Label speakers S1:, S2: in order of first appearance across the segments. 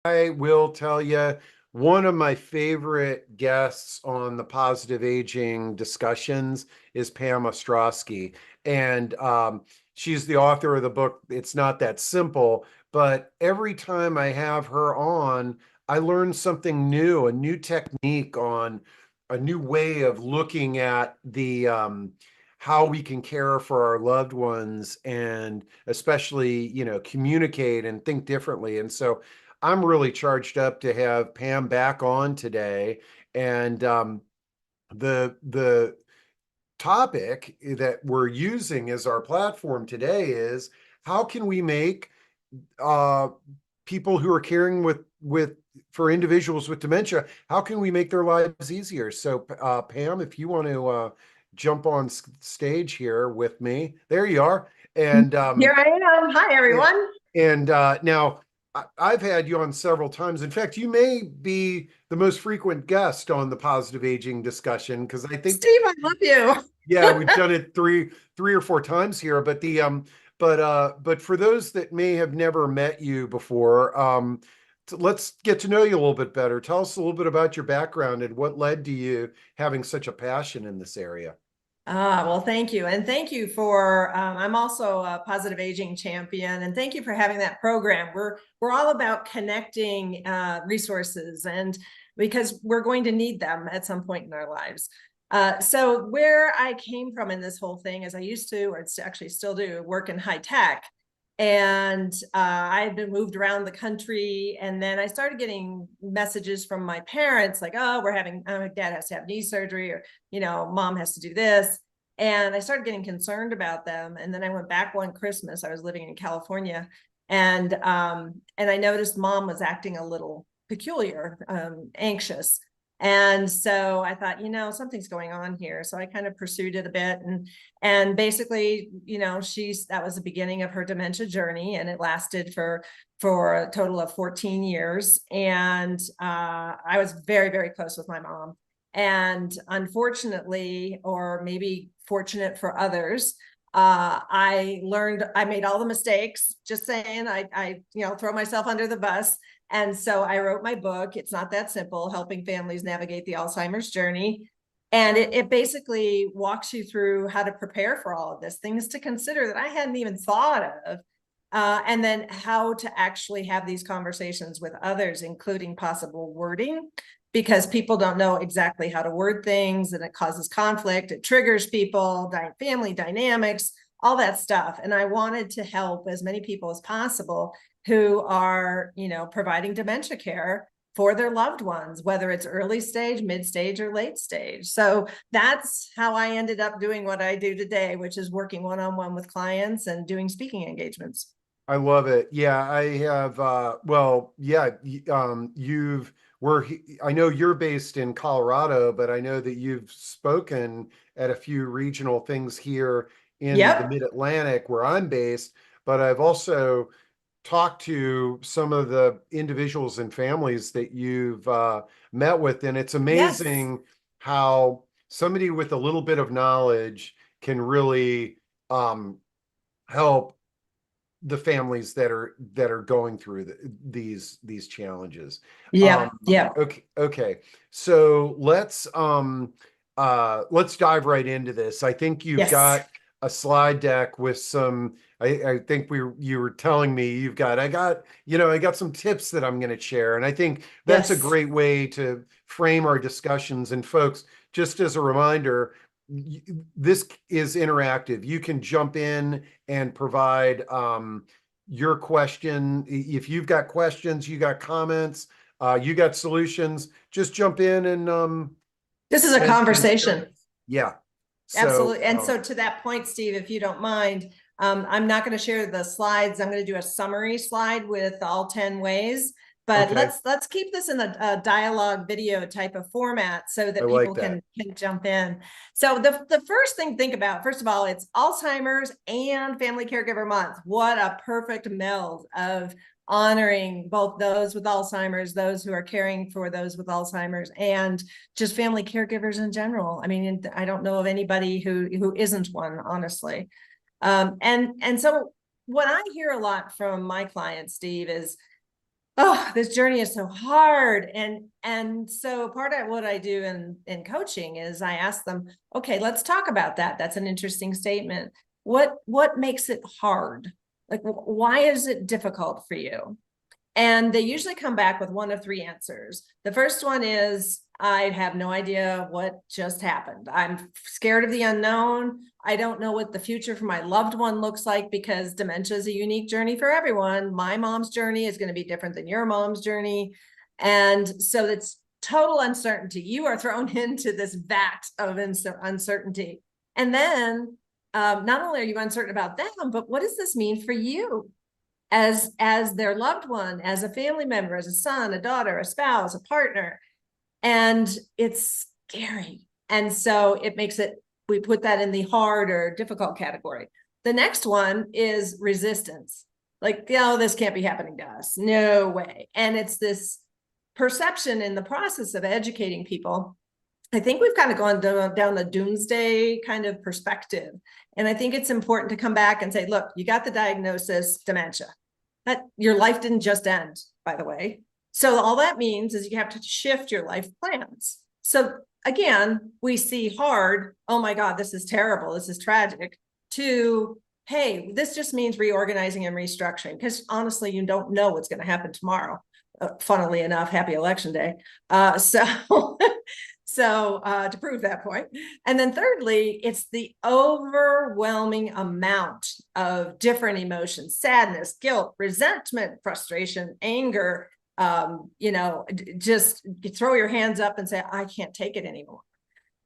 S1: I will tell you, one of my favorite guests on the positive aging discussions is Pam Ostrowski. And she's the author of the book, It's Not That Simple. But every time I have her on, I learn something new, a new technique on a new way of looking at the how we can care for our loved ones and especially, communicate and think differently. And so I'm really charged up to have Pam back on today. And the topic that we're using as our platform today is how can we make uh, people who are caring with for individuals with dementia, how can we make their lives easier? So, Pam, if you want to jump on stage here with me, there you are. And
S2: Here I am. Hi, everyone.
S1: now I've had you on several times. In fact, you may be the most frequent guest on the positive aging discussion because I think,
S2: Steve, I love you.
S1: yeah, we've done it three or four times here. But for those that may have never met you before, let's get to know you a little bit better. Tell us a little bit about your background and what led to you having such a passion in this area.
S2: Well, thank you. And thank you for, I'm also a positive aging champion, and thank you for having that program. We're all about connecting resources, and because we're going to need them at some point in our lives. So where I came from in this whole thing is I used to, or it's actually still do, work in high tech. And I had been moved around the country. And then I started getting messages from my parents like, oh, my dad has to have knee surgery, or, mom has to do this. And I started getting concerned about them. And then I went back one Christmas. I was living in California. And I noticed mom was acting a little peculiar, anxious. And so I thought, something's going on here. So I kind of pursued it a bit, and basically, that was the beginning of her dementia journey, and it lasted for a total of 14 years. And I was very, very close with my mom. And unfortunately, or maybe fortunate for others, I made all the mistakes, just saying, I throw myself under the bus. And so I wrote my book, It's Not That Simple, Helping Families Navigate the Alzheimer's Journey. And it basically walks you through how to prepare for all of this, things to consider that I hadn't even thought of. And then how to actually have these conversations with others, including possible wording, because people don't know exactly how to word things, and it causes conflict, it triggers people, family dynamics, all that stuff. And I wanted to help as many people as possible who are, providing dementia care for their loved ones, whether it's early stage, mid stage, or late stage. So that's how I ended up doing what I do today, which is working one-on-one with clients and doing speaking engagements.
S1: I love it. Yeah, I have well, yeah, I know you're based in Colorado, but I know that you've spoken at a few regional things here in the
S2: Yep.
S1: Mid-Atlantic where I'm based, but I've also talked to some of the individuals and families that you've met with, and it's
S2: Yes.
S1: amazing how somebody with a little bit of knowledge can really help the families that are going through these challenges.
S2: Yep. Yep.
S1: Okay. So let's dive right into this. I think you've
S2: Yes.
S1: got a slide deck with some I think you were telling me I got some tips that I'm going to share, and I think that's a
S2: Yes.
S1: great way to frame our discussions. And folks, just as a reminder, this is interactive. You can jump in and provide your question. If you've got questions, you got comments, you got solutions, just jump in
S2: This is a
S1: and share
S2: conversation.
S1: those. Yeah. So
S2: Absolutely. And so to that point, Steve, if you don't mind, I'm not going to share the slides. I'm going to do a summary slide with all 10 ways, but
S1: okay,
S2: let's keep this in a dialogue video type of format so
S1: I
S2: that
S1: like
S2: people
S1: that.
S2: can jump in. So the first thing to think about, first of all, it's Alzheimer's and Family Caregiver Month. What a perfect meld of honoring both those with Alzheimer's, those who are caring for those with Alzheimer's, and just family caregivers in general. I mean, I don't know of anybody who isn't one, honestly. And so what I hear a lot from my clients, Steve, is, oh, this journey is so hard. And so part of what I do in coaching is I ask them, okay, let's talk about that. That's an interesting statement. What makes it hard? Like, why is it difficult for you? And they usually come back with one of three answers. The first one is, I have no idea what just happened. I'm scared of the unknown. I don't know what the future for my loved one looks like, because dementia is a unique journey for everyone. My mom's journey is going to be different than your mom's journey. And so it's total uncertainty. You are thrown into this vat of uncertainty. And then not only are you uncertain about them, but what does this mean for you? As their loved one, as a family member, as a son, a daughter, a spouse, a partner. And it's scary. And so it makes it, we put that in the hard or difficult category. The next one is resistance. Like, oh, this can't be happening to us. No way. And it's this perception in the process of educating people. I think we've kind of gone down the doomsday kind of perspective. And I think it's important to come back and say, look, you got the diagnosis, dementia. That your life didn't just end, by the way. So all that means is you have to shift your life plans. So again, we see hard, oh my God, this is terrible, this is tragic, to, hey, this just means reorganizing and restructuring, because honestly, you don't know what's going to happen tomorrow. Funnily enough, happy election day. So to prove that point. And then thirdly, it's the overwhelming amount of different emotions: sadness, guilt, resentment, frustration, anger. Just throw your hands up and say, I can't take it anymore.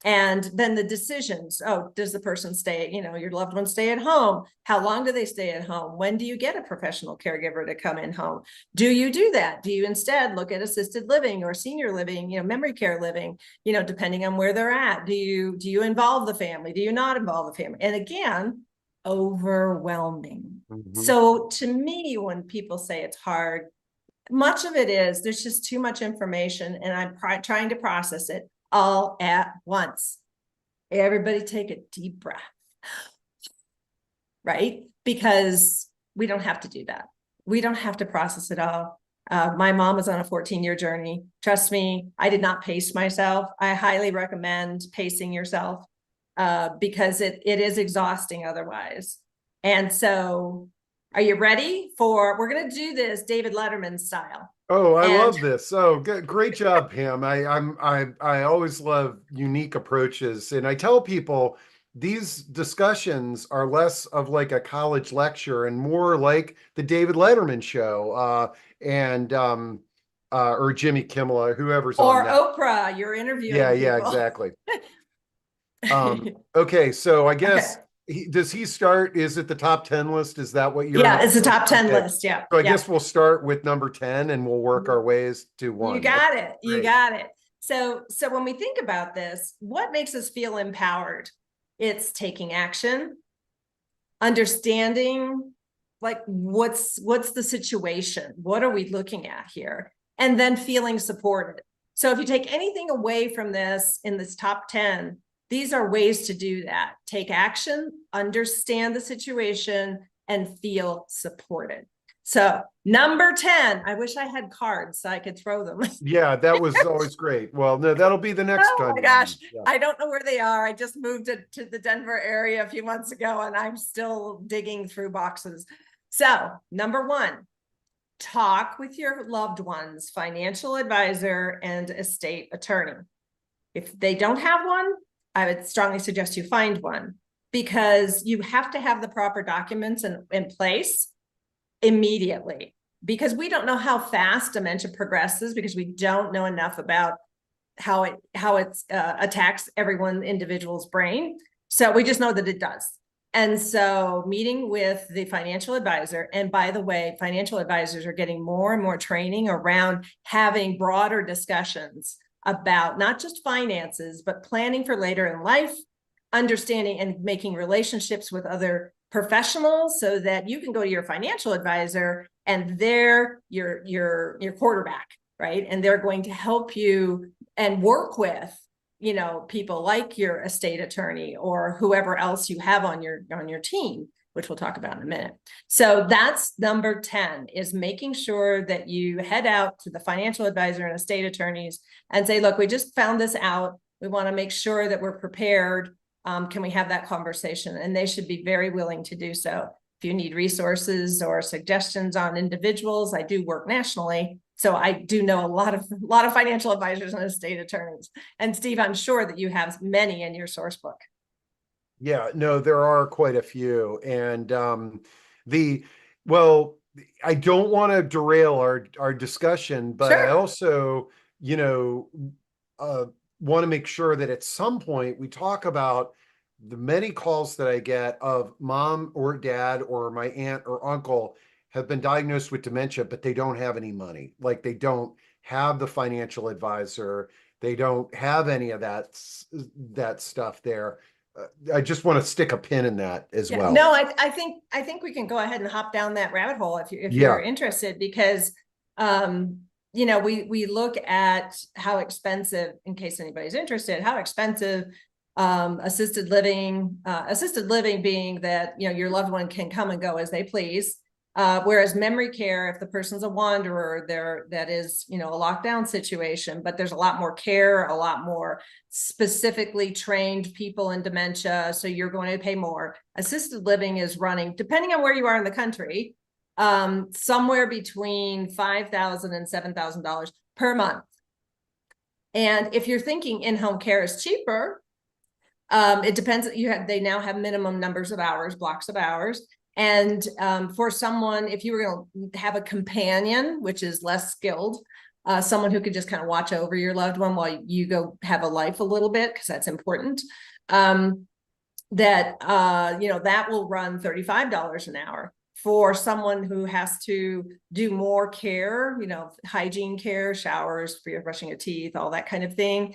S2: And then the decisions, oh, does the person stay, your loved one stay at home? How long do they stay at home? When do you get a professional caregiver to come in home? Do you do that? Do you instead look at assisted living or senior living, memory care living, depending on where they're at? Do you involve the family? Do you not involve the family? And again, overwhelming.
S1: Mhm.
S2: So to me, when people say it's hard, much of it is there's just too much information, and I'm trying to process it all at once. Everybody take a deep breath, right? Because we don't have to do that. We don't have to process it all. My mom was on a 14-year journey. Trust me, I did not pace myself. I highly recommend pacing yourself because it is exhausting otherwise. And so are you ready we're going to do this David Letterman style.
S1: Oh, I
S2: And
S1: love this. Oh, great job, Pam. I always love unique approaches, and I tell people these discussions are less of like a college lecture and more like the David Letterman show, and or Jimmy Kimmel, or whoever's on
S2: or
S1: that.
S2: Oprah, you're
S1: Yeah,
S2: interviewing
S1: yeah,
S2: people.
S1: exactly. Okay, so I
S2: Okay.
S1: guess does he start? Is it the top 10 list? Is that what you're?
S2: Yeah, it's a top 10
S1: Okay.
S2: list. Yeah.
S1: So I
S2: Yeah.
S1: guess we'll start with number 10 and we'll work our ways to
S2: You
S1: one.
S2: got it. You
S1: Great.
S2: got it. So when we think about this, what makes us feel empowered? It's taking action, understanding like what's the situation? What are we looking at here? And then feeling supported. So if you take anything away from this in this top 10, these are ways to do that. Take action, understand the situation, and feel supported. So number 10, I wish I had cards so I could throw them.
S1: Yeah, that was always great. Well, no, that'll be the next
S2: Oh
S1: time.
S2: my gosh,
S1: Yeah.
S2: I don't know where they are. I just moved to the Denver area a few months ago, and I'm still digging through boxes. So number 1, talk with your loved ones, financial advisor, and estate attorney. If they don't have one, I would strongly suggest you find one, because you have to have the proper documents in place immediately, because we don't know how fast dementia progresses, because we don't know enough about how it attacks everyone individual's brain. So we just know that it does. And so meeting with the financial advisor, and by the way, financial advisors are getting more and more training around having broader discussions about not just finances, but planning for later in life, understanding and making relationships with other professionals, so that you can go to your financial advisor and they're your quarterback, right? And they're going to help you and work with, people like your estate attorney or whoever else you have on your team which we'll talk about in a minute. So that's number 10, is making sure that you head out to the financial advisor and estate attorneys and say, look, we just found this out. We want to make sure that we're prepared. Can we have that conversation? And they should be very willing to do so. If you need resources or suggestions on individuals, I do work nationally. So I do know a lot of financial advisors and estate attorneys. And Steve, I'm sure that you have many in your source book.
S1: Yeah, no, there are quite a few. And well, I don't want to derail our discussion, but I
S2: Sure.
S1: also, you know, want to make sure that at some point we talk about the many calls that I get of mom or dad or my aunt or uncle have been diagnosed with dementia, but they don't have any money. Like they don't have the financial advisor. They don't have any of that stuff there. I just want to stick a pin in that as
S2: Yeah,
S1: well.
S2: no, I think we can go ahead and hop down that rabbit hole if you're
S1: Yeah.
S2: interested, because you know, we look at how expensive, in case anybody's interested, how expensive assisted living being that, you know, your loved one can come and go as they please. Whereas memory care, if the person's a wanderer, that is, you know, a lockdown situation, but there's a lot more care, a lot more specifically trained people in dementia. So you're going to pay more. Assisted living is running, depending on where you are in the country, somewhere between $5,000 and $7,000 per month. And if you're thinking in-home care is cheaper, it depends. They now have minimum numbers of hours, blocks of hours. And for someone, if you were going to have a companion, which is less skilled, someone who could just kind of watch over your loved one while you go have a life a little bit, because that's important, that you know, that will run $35 an hour. For someone who has to do more care, you know, hygiene care, showers, for your brushing your teeth, all that kind of thing,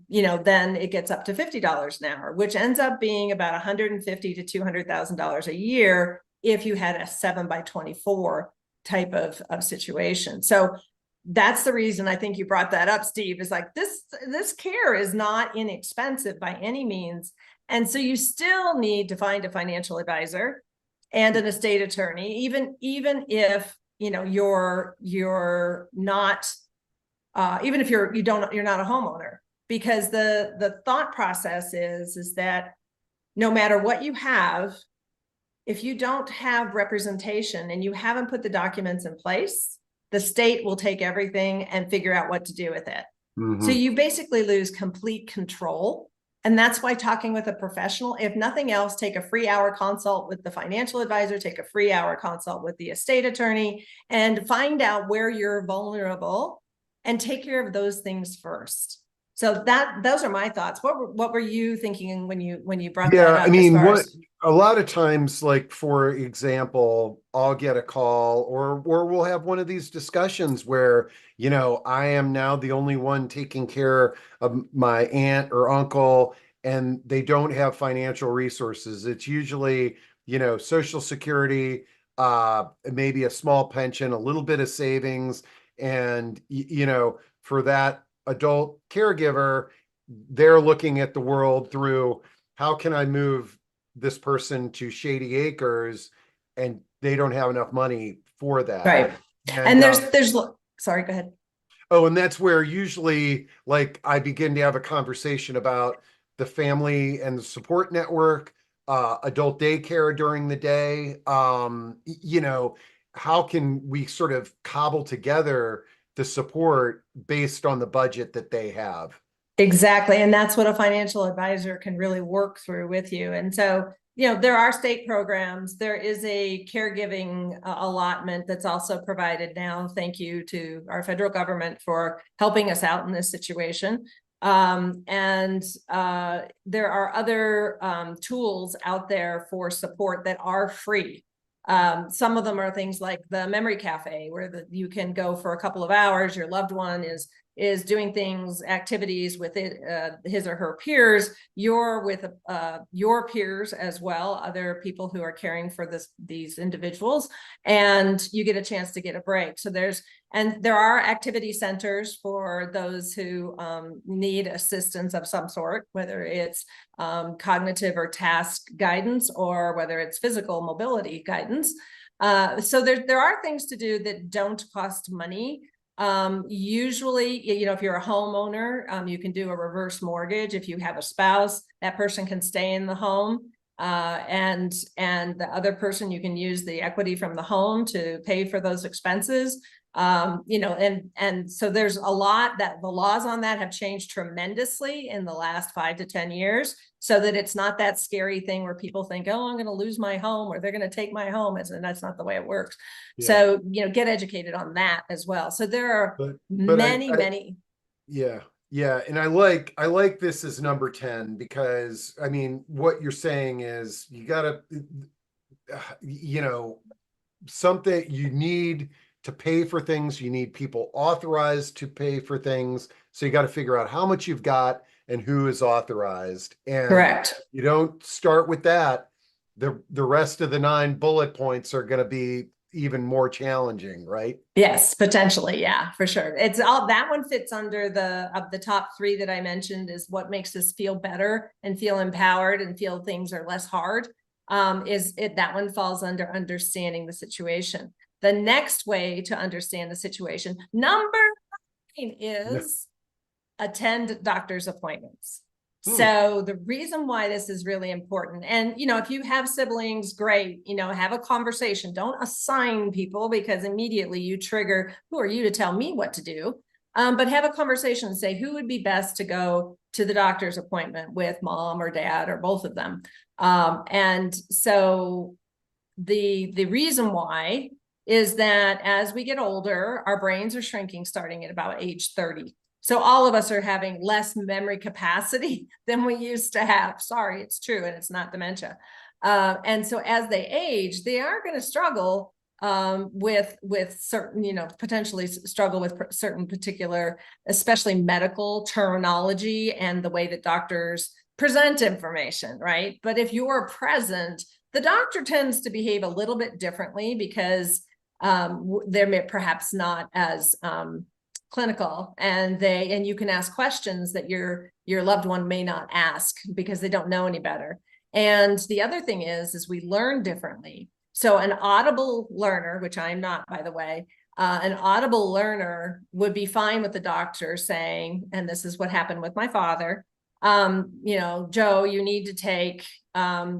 S2: you know, then it gets up to $50 an hour, which ends up being about $150,000 to $200,000 a year if you had a 7x24 type of situation. So that's the reason I think you brought that up, Steve, is like this care is not inexpensive by any means. And so you still need to find a financial advisor and an estate attorney, even if, you know, you're not, even if you're not a homeowner, because the thought process is that no matter what you have, if you don't have representation and you haven't put the documents in place, the state will take everything and figure out what to do with it. So you basically lose complete control. And that's why talking with a professional, if nothing else, take a free hour consult with the financial advisor, take a free hour consult with the estate attorney, and find out where you're vulnerable and take care of those things first. So those are my thoughts. What were you thinking when you brought that
S1: Yeah,
S2: up?
S1: I mean,
S2: As far as
S1: a lot of times, like for example, I'll get a call or we'll have one of these discussions where, you know, I am now the only one taking care of my aunt or uncle and they don't have financial resources. It's usually, you know, Social Security, maybe a small pension, a little bit of savings, and you know, for that adult caregiver, they're looking at the world through how can I move this person to Shady Acres, and they don't have enough money for that.
S2: right.
S1: And
S2: And there's sorry, go ahead.
S1: oh, and that's where usually like I begin to have a conversation about the family and the support network, adult daycare during the day. You know, how can we sort of cobble together the support based on the budget that they have?
S2: Exactly. And that's what a financial advisor can really work through with you. And so, you know, there are state programs. There is a caregiving allotment that's also provided now. Thank you to our federal government for helping us out in this situation. And there are other tools out there for support that are free. Some of them are things like the Memory Cafe, where you can go for a couple of hours. Your loved one is is doing things, activities with his or her peers, you're with your peers as well, other people who are caring for these individuals, and you get a chance to get a break. So there are activity centers for those who need assistance of some sort, whether it's cognitive or task guidance, or whether it's physical mobility guidance. So there are things to do that don't cost money. Usually, if you're a homeowner, you can do a reverse mortgage. If you have a spouse, that person can stay in the home. And the other person, you can use the equity from the home to pay for those expenses. And so there's a lot that the laws on that have changed tremendously in the last 5 to 10 years, so that it's not that scary thing where people think, oh, I'm going to lose my home, or they're going to take my home. And that's not the way it works.
S1: Yeah.
S2: So, get educated on that as well. So there are many.
S1: Yeah. Yeah. And I like this as number 10, because I mean, what you're saying is you gotta, something you need to pay for things. You need people authorized to pay for things. So you got to figure out how much you've got and who is authorized. And
S2: Correct.
S1: you don't start with that. The rest of the 9 bullet points are going to be even more challenging, right?
S2: Yes, potentially. Yeah, for sure. It's all that one fits under of the top 3 that I mentioned, is what makes us feel better and feel empowered and feel things are less hard. That one falls under understanding the situation. The next way to understand the situation, number 9, is attend doctor's appointments. So the reason why this is really important, and if you have siblings, great, have a conversation. Don't assign people, because immediately you trigger, who are you to tell me what to do? But have a conversation and say, who would be best to go to the doctor's appointment with, mom or dad or both of them? And so the reason why is that as we get older, our brains are shrinking starting at about age 30. So all of us are having less memory capacity than we used to have. Sorry, it's true, and it's not dementia. And so as they age, they are going to struggle with certain, potentially struggle with certain particular, especially medical terminology and the way that doctors present information, right? But if you're present, the doctor tends to behave a little bit differently, because they're perhaps not as clinical, and you can ask questions that your loved one may not ask, because they don't know any better. And the other thing is we learn differently. So an audible learner, which I'm not, by the way, an audible learner would be fine with the doctor saying, and this is what happened with my father, Joe, you need to take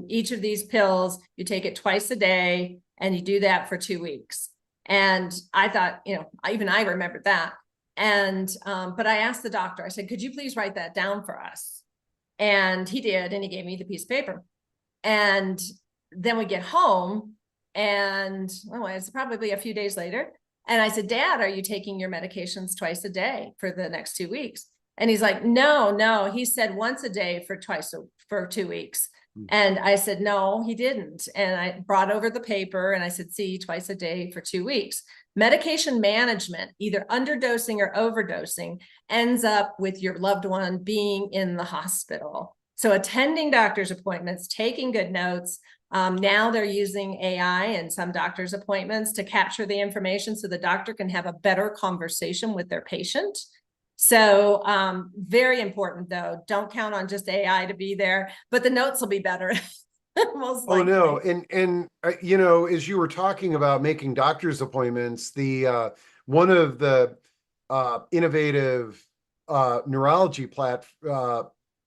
S2: each of these pills. You take it twice a day, and you do that for 2 weeks. And I thought, even I remembered that. And, but I asked the doctor, I said, could you please write that down for us? And he did, and he gave me the piece of paper. And then we get home, and it's probably a few days later. And I said, Dad, are you taking your medications twice a day for the next 2 weeks? And he's like, no, he said once a day for 2 weeks. And I said, no, he didn't. And I brought over the paper, and I said, see, twice a day for 2 weeks. Medication management, either underdosing or overdosing, ends up with your loved one being in the hospital. So attending doctor's appointments, taking good notes. Now they're using AI in some doctor's appointments to capture the information so the doctor can have a better conversation with their patient. So very important, though. Don't count on just AI to be there, but the notes will be better. Most likely.
S1: Oh no, and as you were talking about making doctor's appointments, the one of the innovative neurology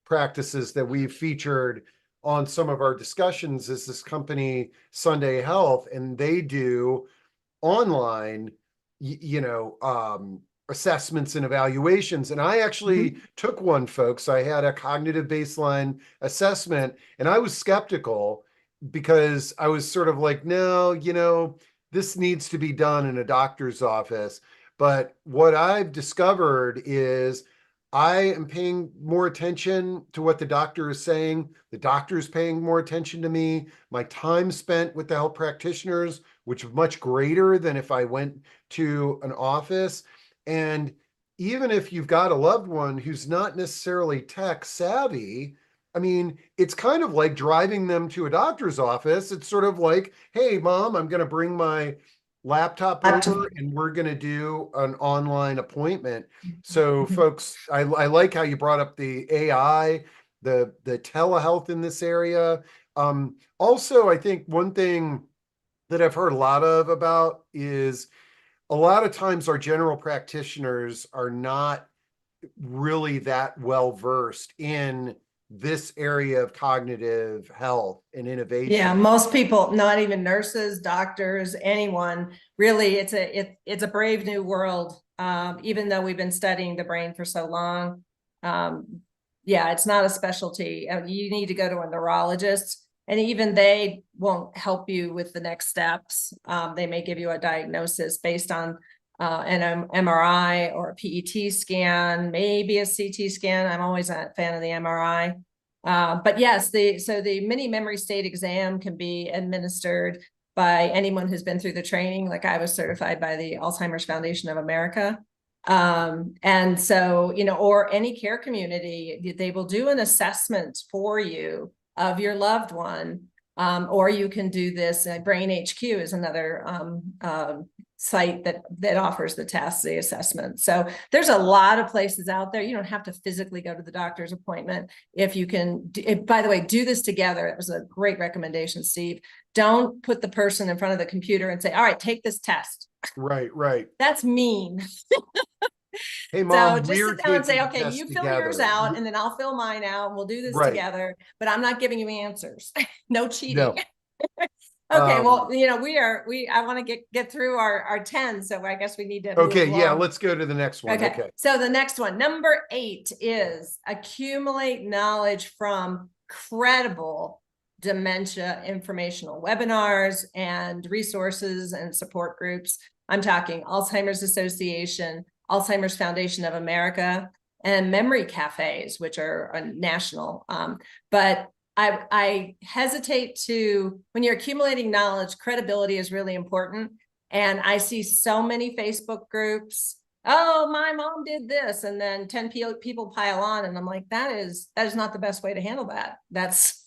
S1: practices that we've featured on some of our discussions is this company Sunday Health, and they do online, assessments and evaluations. And I actually took one, folks. I had a cognitive baseline assessment, and I was skeptical, because I was sort of like, no, this needs to be done in a doctor's office. But what I've discovered is I am paying more attention to what the doctor is saying. The doctor is paying more attention to me. My time spent with the health practitioners, which is much greater than if I went to an office. And even if you've got a loved one who's not necessarily tech savvy, I mean, it's kind of like driving them to a doctor's office. It's sort of like, hey, mom, I'm going to bring my laptop over and we're going to do an online appointment. So, folks, I like how you brought up the AI, the telehealth in this area. Also, I think one thing that I've heard a lot of about is a lot of times our general practitioners are not really that well versed in this area of cognitive health and
S2: Yeah,
S1: innovation.
S2: most people, not even nurses, doctors, anyone, really, it's a brave new world. Even though we've been studying the brain for so long. Yeah, it's not a specialty. You need to go to a neurologist, and even they won't help you with the next steps. They may give you a diagnosis based on an MRI or a PET scan, maybe a CT scan. I'm always a fan of the MRI. But yes, the mini memory state exam can be administered by anyone who's been through the training. Like I was certified by the Alzheimer's Foundation of America. And so, or any care community, they will do an assessment for you of your loved one. Or you can do this. Brain HQ is another site that offers the tests, the assessment. So there's a lot of places out there. You don't have to physically go to the doctor's appointment. If you can, by the way, do this together. It was a great recommendation, Steve. Don't put the person in front of the computer and say, all right, take this test.
S1: Right, right.
S2: That's mean.
S1: Hey,
S2: So
S1: mom,
S2: just
S1: we're
S2: sit down and
S1: taking
S2: say,
S1: the
S2: okay,
S1: test
S2: you fill yours
S1: together.
S2: out and then I'll fill mine out and we'll do this
S1: Right.
S2: together, but I'm not giving you answers. No cheating.
S1: No.
S2: Okay, well, I want to get through our 10, so I guess we need to move
S1: Okay, yeah,
S2: along.
S1: let's go to the next one.
S2: Okay,
S1: Okay.
S2: so the next one, number 8, is accumulate knowledge from credible dementia informational webinars and resources and support groups. I'm talking Alzheimer's Association, Alzheimer's Foundation of America, and memory cafes, which are national. But I hesitate to, when you're accumulating knowledge, credibility is really important. And I see so many Facebook groups, oh, my mom did this, and then 10 people pile on, and I'm like, that is not the best way to handle that. That's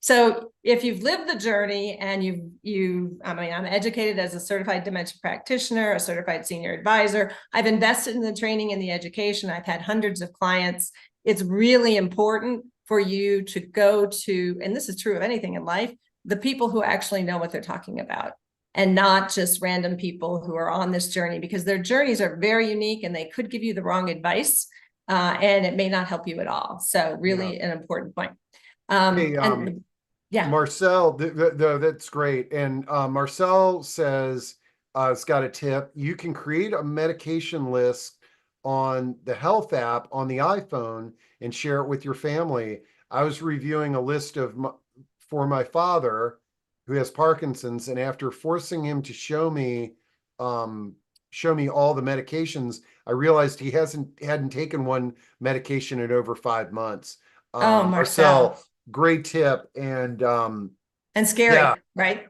S2: so if you've lived the journey and I mean, I'm educated as a certified dementia practitioner, a certified senior advisor. I've invested in the training and the education. I've had hundreds of clients. It's really important for you to go to, and this is true of anything in life, the people who actually know what they're talking about, and not just random people who are on this journey, because their journeys are very unique and they could give you the wrong advice, and it may not help you at all. So really an important point.
S1: Hey,
S2: And yeah.
S1: Marcel, that's great. And Marcel says, it's got a tip. You can create a medication list on the health app on the iPhone and share it with your family. I was reviewing a list for my father who has Parkinson's, and after forcing him to show me all the medications, I realized he hadn't taken one medication in over 5 months.
S2: Oh,
S1: Marcel,
S2: Marcel.
S1: great tip. And
S2: scary,
S1: yeah,
S2: right?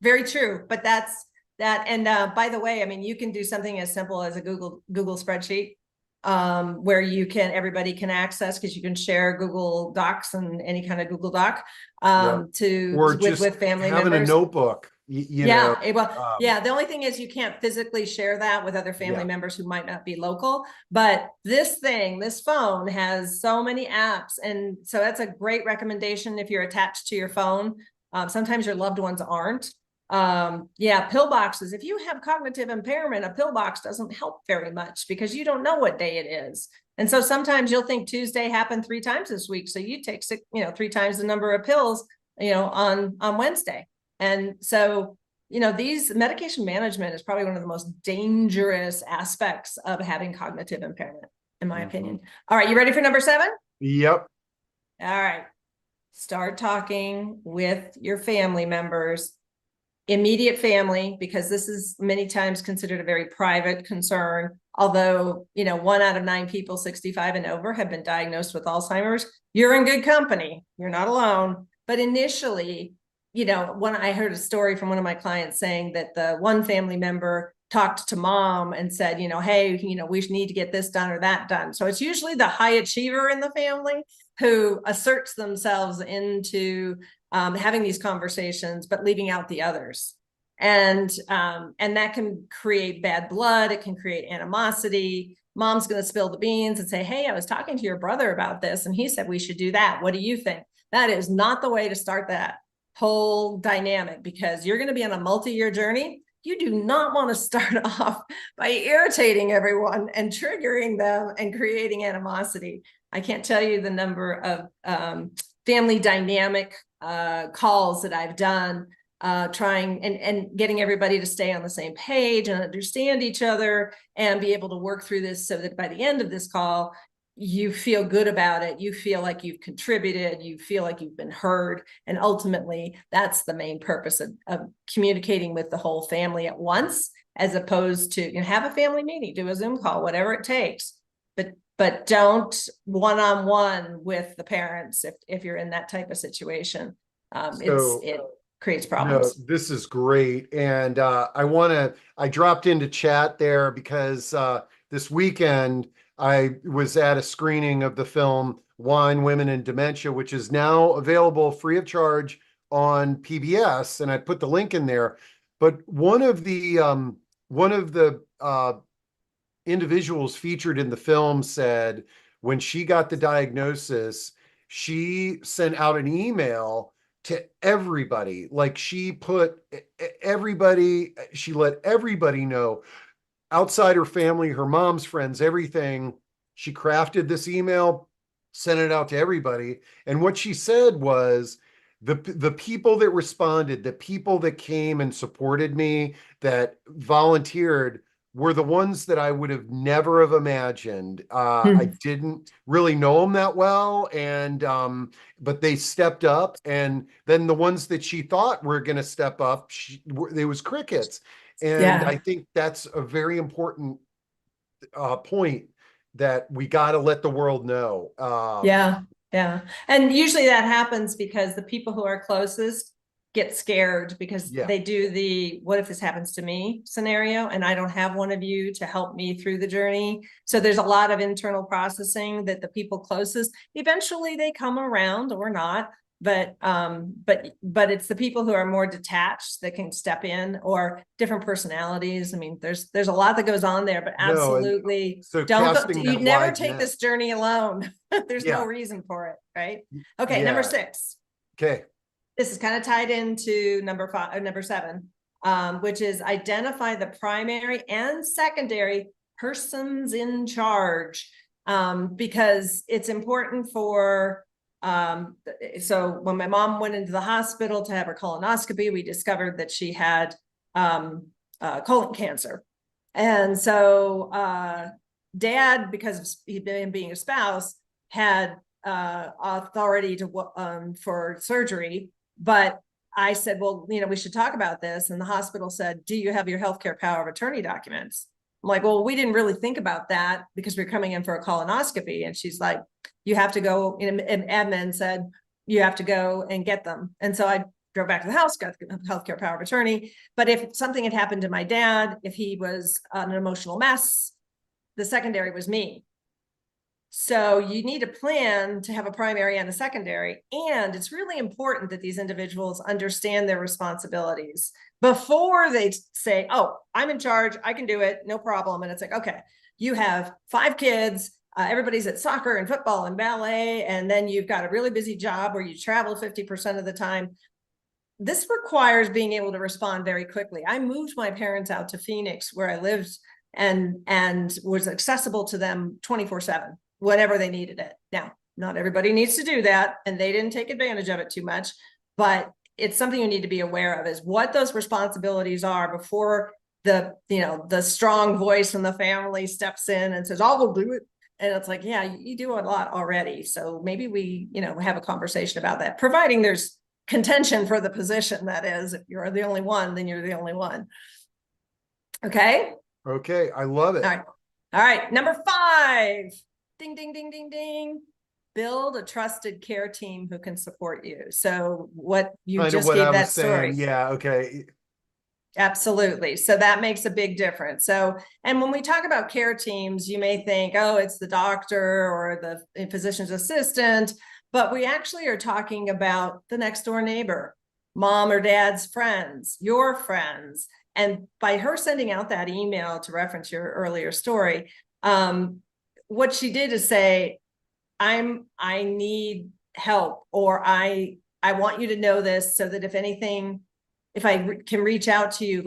S2: Very true. But that's that. And by the way, I mean, you can do something as simple as a Google spreadsheet, where everybody can access, because you can share Google Docs and any kind of Google Doc,
S1: or just
S2: with family
S1: having
S2: members.
S1: a notebook.
S2: Yeah, the only thing is you can't physically share that with other family
S1: Yeah.
S2: members who might not be local, but this phone has so many apps, and so that's a great recommendation if you're attached to your phone. Sometimes your loved ones aren't. Pill boxes. If you have cognitive impairment, a pill box doesn't help very much because you don't know what day it is. And so sometimes you'll think Tuesday happened 3 times this week, so you take 3 times the number of pills, on Wednesday. And so, these medication management is probably one of the most dangerous aspects of having cognitive impairment, in my opinion. All right, you ready for number 7?
S1: Yep.
S2: All right. Start talking with your family members, immediate family, because this is many times considered a very private concern. Although, 1 out of 9 people 65 and over have been diagnosed with Alzheimer's. You're in good company. You're not alone. But initially, when I heard a story from one of my clients saying that the one family member talked to mom and said, hey, we need to get this done or that done. So it's usually the high achiever in the family who asserts themselves into having these conversations, but leaving out the others. And that can create bad blood. It can create animosity. Mom's going to spill the beans and say, hey, I was talking to your brother about this, and he said we should do that. What do you think? That is not the way to start that whole dynamic, because you're going to be on a multi-year journey. You do not want to start off by irritating everyone and triggering them and creating animosity. I can't tell you the number of family dynamic calls that I've done, trying and getting everybody to stay on the same page and understand each other and be able to work through this, so that by the end of this call, you feel good about it. You feel like you've contributed. You feel like you've been heard. And ultimately, that's the main purpose of communicating with the whole family at once, as opposed to have a family meeting, do a Zoom call, whatever it takes. But don't one-on-one with the parents if you're in that type of situation. It creates problems.
S1: No, this is great. And I dropped into chat there because this weekend I was at a screening of the film Wine, Women, and Dementia, which is now available free of charge on PBS. And I put the link in there. But one of the individuals featured in the film said when she got the diagnosis, she sent out an email to everybody. Like she let everybody know, outside her family, her mom's friends, everything. She crafted this email, sent it out to everybody. And what she said was, the people that responded, the people that came and supported me, that volunteered, were the ones that I would have never have imagined. I didn't really know them that well, and but they stepped up. And then the ones that she thought were going to step up, there was crickets. And
S2: Yeah.
S1: I think that's a very important point that we got to let the world know.
S2: Yeah. Yeah. And usually that happens because the people who are closest get scared, because
S1: Yeah.
S2: they do the what if this happens to me scenario, and I don't have one of you to help me through the journey. So there's a lot of internal processing that the people closest, eventually they come around or not. But it's the people who are more detached that can step in, or different personalities. I mean, there's a lot that goes on there, but
S1: No, and
S2: absolutely
S1: so
S2: don't go.
S1: casting
S2: You
S1: that
S2: never
S1: wide
S2: take
S1: net.
S2: this journey alone. There's no
S1: Yeah.
S2: reason for it, right? Okay, number
S1: Yeah.
S2: 6.
S1: Okay.
S2: This is kind of tied into number 5, number 7, which is identify the primary and secondary persons in charge, because it's important for. So when my mom went into the hospital to have her colonoscopy, we discovered that she had colon cancer, and so Dad, because of he being a spouse, had authority to for surgery. But I said, well, we should talk about this. And the hospital said, do you have your healthcare power of attorney documents? I'm like, well, we didn't really think about that because we're coming in for a colonoscopy. And she's like, you have to go, and admin said, you have to go and get them. And so I drove back to the house, got the healthcare power of attorney. But if something had happened to my dad, if he was an emotional mess, the secondary was me. So you need a plan to have a primary and a secondary. And it's really important that these individuals understand their responsibilities before they say, oh, I'm in charge, I can do it, no problem. And it's like, okay, you have 5 kids, everybody's at soccer and football and ballet, and then you've got a really busy job where you travel 50% of the time. This requires being able to respond very quickly. I moved my parents out to Phoenix, where I lived, and was accessible to them 24/7. Whenever they needed it. Now, not everybody needs to do that, and they didn't take advantage of it too much, but it's something you need to be aware of, is what those responsibilities are before the strong voice from the family steps in and says, oh, we'll do it. And it's like, yeah, you do a lot already. So maybe we, have a conversation about that, providing there's contention for the position. That is, if you're the only one, then you're the only one. Okay.
S1: Okay. I love it.
S2: All right. Number 5. Ding, ding, ding, ding, ding. Build a trusted care team who can support you. So what you
S1: Kind of
S2: just
S1: what
S2: gave
S1: I
S2: that
S1: was saying.
S2: story.
S1: Yeah. Okay.
S2: Absolutely. So that makes a big difference. So, and when we talk about care teams, you may think, oh, it's the doctor or the physician's assistant, but we actually are talking about the next door neighbor, mom or dad's friends, your friends. And by her sending out that email, to reference your earlier story, what she did is say, I need help, or I want you to know this so that if anything, if I can reach out to you,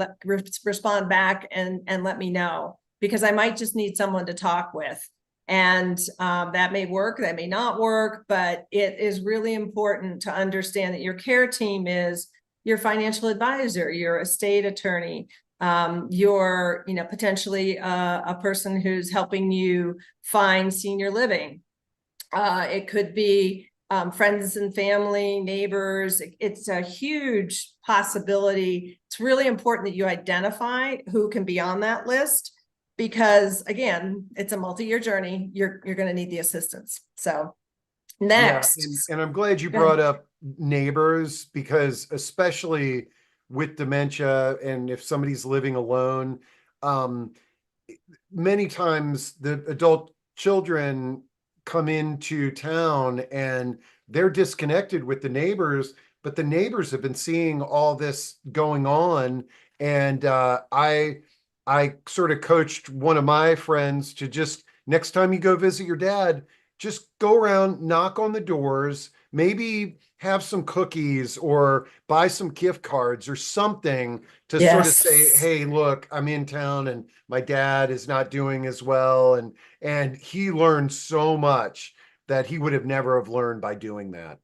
S2: respond back and let me know, because I might just need someone to talk with. And that may work, that may not work, but it is really important to understand that your care team is your financial advisor, your estate attorney, your, potentially a person who's helping you find senior living. It could be friends and family, neighbors. It's a huge possibility. It's really important that you identify who can be on that list, because again, it's a multi-year journey. You're going to need the assistance. So next.
S1: Yeah, and I'm glad you brought up neighbors, because especially with dementia, and if somebody's living alone, many times the adult children come into town and they're disconnected with the neighbors, but the neighbors have been seeing all this going on. And I sort of coached one of my friends to just, next time you go visit your dad, just go around, knock on the doors, maybe have some cookies or buy some gift cards or something to sort of say,
S2: Yes.
S1: hey, look, I'm in town and my dad is not doing as well. And he learned so much that he would have never have learned by doing that.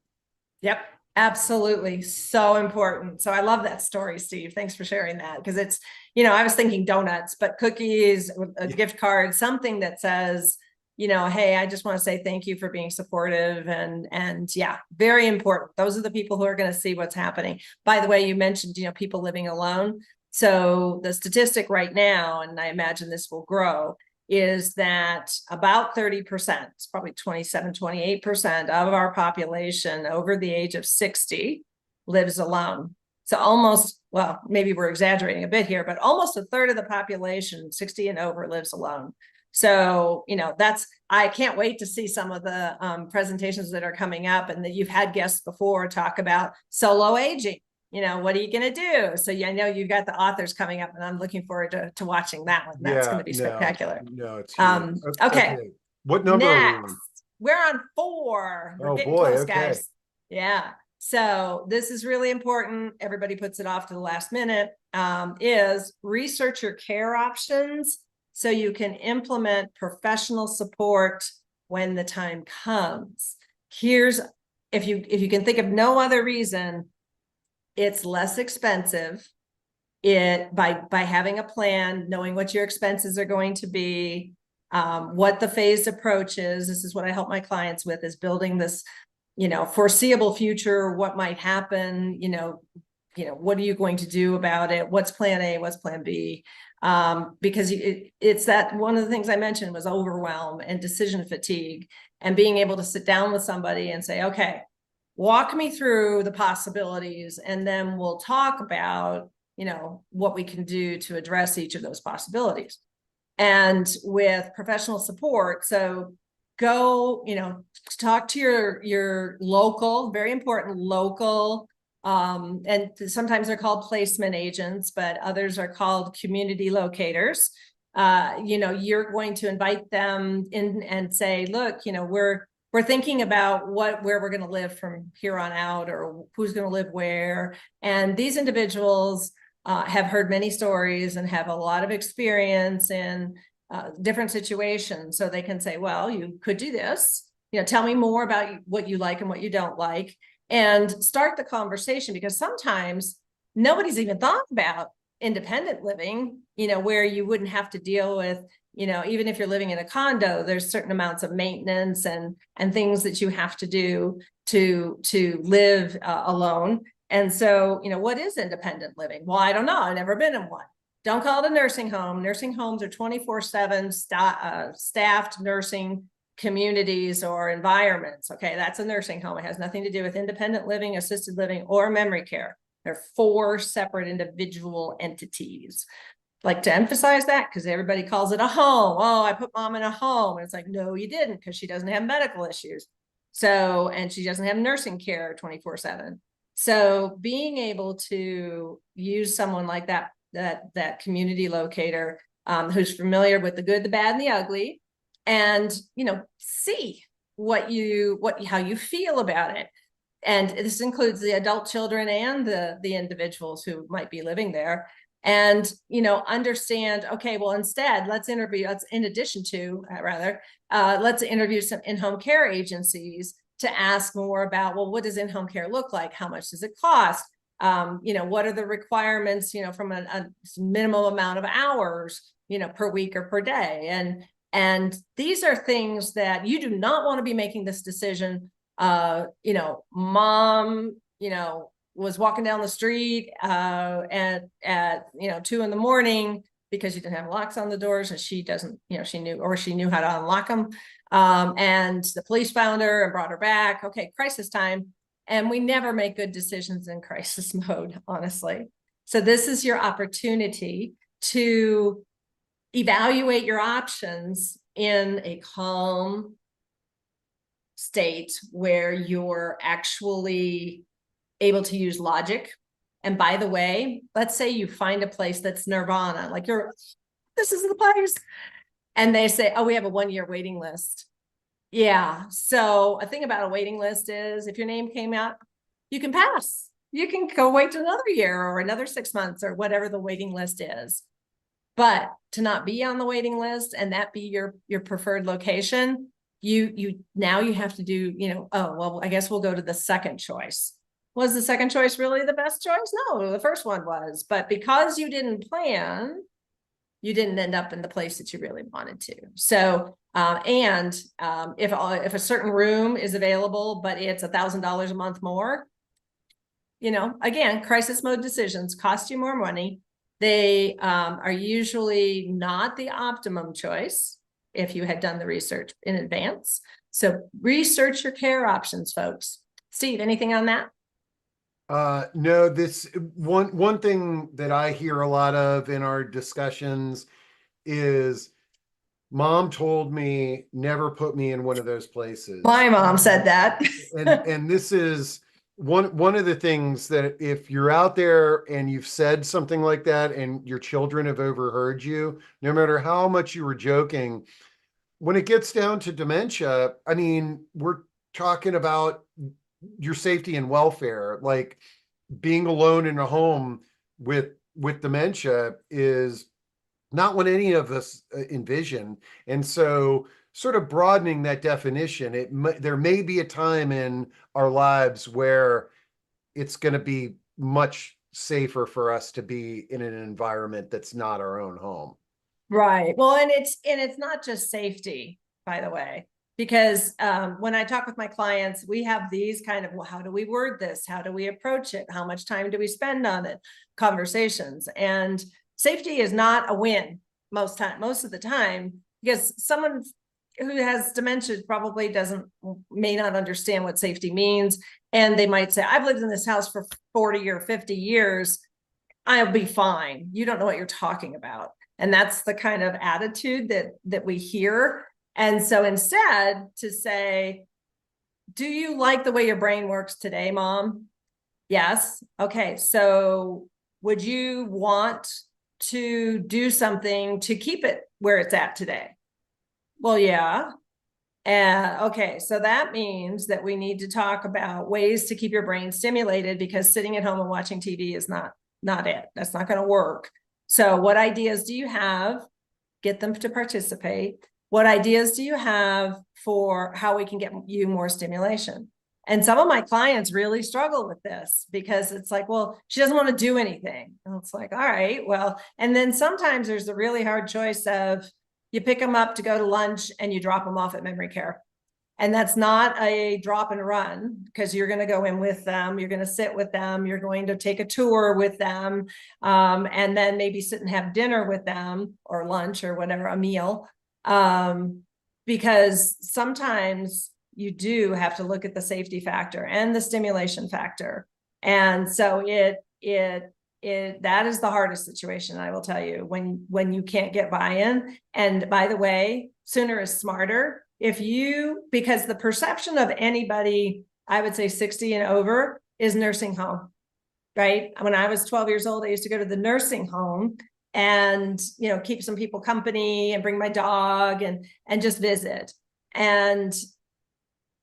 S2: Yep, absolutely. So important. So I love that story, Steve. Thanks for sharing that. Because it's, I was thinking donuts, but cookies, a
S1: Yeah.
S2: gift card, something that says, hey, I just want to say thank you for being supportive. And yeah, very important. Those are the people who are going to see what's happening. By the way, you mentioned, people living alone. So the statistic right now, and I imagine this will grow, is that about 30%, it's probably 27, 28% of our population over the age of 60 lives alone. So almost, well, maybe we're exaggerating a bit here, but almost a third of the population, 60 and over, lives alone. So, I can't wait to see some of the presentations that are coming up, and that you've had guests before talk about solo aging. What are you going to do? So I know you've got the authors coming up, and I'm looking forward to watching that one. That's going
S1: Yeah,
S2: to be
S1: no,
S2: spectacular.
S1: no, it's huge.
S2: Okay,
S1: Okay. What number are we
S2: next,
S1: on?
S2: we're on 4. We're
S1: Oh
S2: getting
S1: boy,
S2: close,
S1: okay.
S2: guys. Yeah. So this is really important. Everybody puts it off to the last minute, is research your care options so you can implement professional support when the time comes. Here's, if you can think of no other reason, it's less expensive. By having a plan, knowing what your expenses are going to be, what the phased approach is. This is what I help my clients with, is building this, foreseeable future, what might happen, what are you going to do about it? What's plan A, what's plan B? Because it's that one of the things I mentioned was overwhelm and decision fatigue, and being able to sit down with somebody and say, okay, walk me through the possibilities, and then we'll talk about, what we can do to address each of those possibilities. And with professional support, so go, talk to your local, very important local, and sometimes they're called placement agents, but others are called community locators. You're going to invite them in and say, look, we're thinking about where we're going to live from here on out, or who's going to live where. And these individuals have heard many stories and have a lot of experience in different situations. So they can say, well, you could do this, tell me more about what you like and what you don't like, and start the conversation, because sometimes nobody's even thought about independent living, where you wouldn't have to deal with, even if you're living in a condo, there's certain amounts of maintenance and things that you have to do to live alone. And so, what is independent living? Well, I don't know. I've never been in one. Don't call it a nursing home. Nursing homes are 24/7 staffed nursing communities or environments. Okay, that's a nursing home. It has nothing to do with independent living, assisted living, or memory care. They're 4 separate individual entities. Like to emphasize that because everybody calls it a home. Oh, I put mom in a home. And it's like, no, you didn't, because she doesn't have medical issues. So, and she doesn't have nursing care 24/7. So being able to use someone like that community locator, who's familiar with the good, the bad, and the ugly, and, see how you feel about it. And this includes the adult children and the individuals who might be living there. And, understand, okay, well, instead, let's interview some in-home care agencies to ask more about, well, what does in-home care look like? How much does it cost? What are the requirements, from a minimum amount of hours, per week or per day? And these are things that you do not want to be making this decision. Mom, was walking down the street at 2 a.m. because she didn't have locks on the doors, and she doesn't, she knew how to unlock them. And the police found her and brought her back. Okay, crisis time. And we never make good decisions in crisis mode, honestly. So this is your opportunity to evaluate your options in a calm state where you're actually able to use logic. And by the way, let's say you find a place that's nirvana, like this is the place. And they say, oh, we have a 1-year waiting list. Yeah. So a thing about a waiting list is if your name came out, you can pass. You can go wait to another year or another 6 months or whatever the waiting list is. But to not be on the waiting list and that be your preferred location, you have to do, oh, well, I guess we'll go to the second choice. Was the second choice really the best choice? No, the first one was. But because you didn't plan, you didn't end up in the place that you really wanted to. So, if a certain room is available, but it's $1,000 a month more, again, crisis mode decisions cost you more money. They are usually not the optimum choice if you had done the research in advance. So research your care options, folks. Steve, anything on that?
S1: No, this one thing that I hear a lot of in our discussions is mom told me never put me in one of those places.
S2: My mom said that.
S1: and this is one of the things that if you're out there and you've said something like that and your children have overheard you, no matter how much you were joking, when it gets down to dementia, I mean, we're talking about your safety and welfare. Like being alone in a home with dementia is not what any of us envision. And so sort of broadening that definition, there may be a time in our lives where it's going to be much safer for us to be in an environment that's not our own home.
S2: Right. Well, and it's not just safety, by the way, because when I talk with my clients, we have these kind of, well, how do we word this? How do we approach it? How much time do we spend on it? Conversations. And safety is not a win most of the time, because someone who has dementia probably may not understand what safety means. And they might say, I've lived in this house for 40 or 50 years. I'll be fine. You don't know what you're talking about. And that's the kind of attitude that we hear. And so instead to say, do you like the way your brain works today, Mom? Yes. Okay. So would you want to do something to keep it where it's at today? Well, yeah. Okay. So that means that we need to talk about ways to keep your brain stimulated, because sitting at home and watching TV is not it. That's not going to work. So what ideas do you have? Get them to participate. What ideas do you have for how we can get you more stimulation? And some of my clients really struggle with this, because it's like, well, she doesn't want to do anything. And it's like, all right, well, and then sometimes there's the really hard choice of you pick them up to go to lunch and you drop them off at memory care. And that's not a drop and run, because you're going to go in with them, you're going to sit with them, you're going to take a tour with them, and then maybe sit and have dinner with them, or lunch, or whatever, a meal. Because sometimes you do have to look at the safety factor and the stimulation factor. And so that is the hardest situation, I will tell you, when you can't get buy-in. And by the way, sooner is smarter. Because the perception of anybody, I would say 60 and over, is nursing home, right? When I was 12 years old, I used to go to the nursing home and, keep some people company and bring my dog and just visit. And